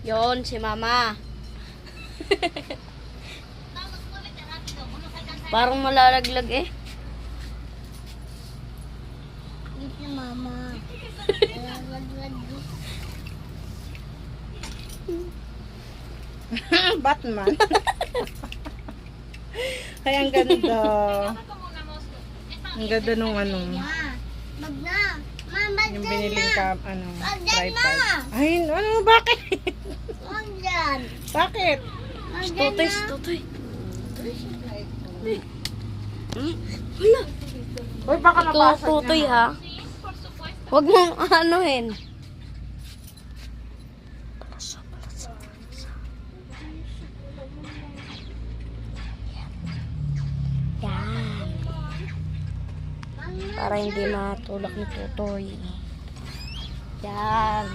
Yon, si Mama. Parang malalaglag eh. Si Mama. Batman. Ay, ang ganda. Ang ganda nung ano. Mag na. Mama, Yung biniling ka, ano, Wag tripod. na. Ay, ano, bakit? Wag yan. Bakit? Wag yan Tutoy, na. tutoy. Wala. Uy, baka Ito, mabasag tutoy na. ha. Huwag mong anuhin. Yan. Para hindi matulak ni tutoy. Yan.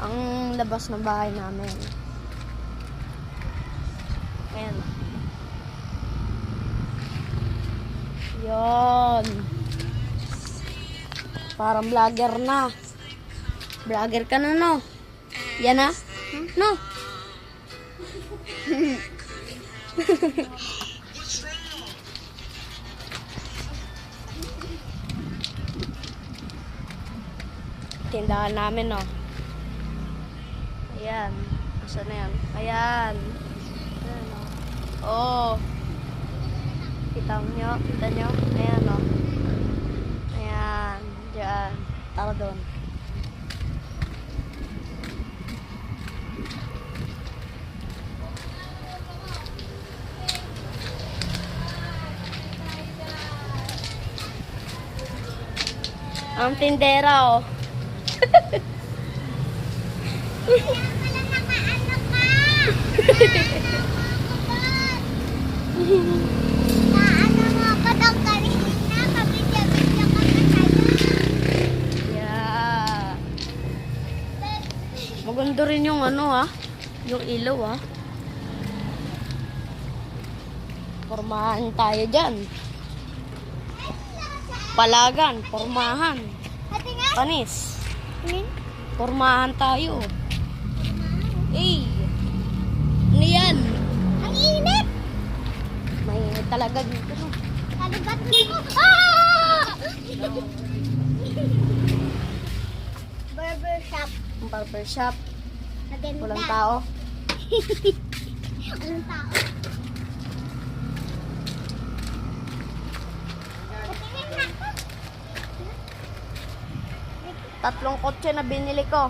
Ang labas ng bahay namin. Ayan. Yan. Parang vlogger na. Vlogger ka na, no? Yan na? No? Tindahan namin, no? Ayan. Asan na yan? Ayan. Ayan, no? Oh. Kita nyo? Kita nyo? Ayan, no? Ayan. Diyan. Tara doon. Ang tindera, oh. Naano mo ako daw kanina. Kabidya-bidya ka na sa'yo. Yeah. Maganda rin yung ano, ha? Yung ilaw, ha? Pormahan tayo dyan. Palagan, pormahan. Ate nga. Panis. Pormahan tayo. Eh. Ano yan? Ang init. May talaga dito. Kalibat mo. Ah! Barber shop. Ang barber shop. Maganda. Walang tao. Walang tao. Tatlong kotse na binili ko.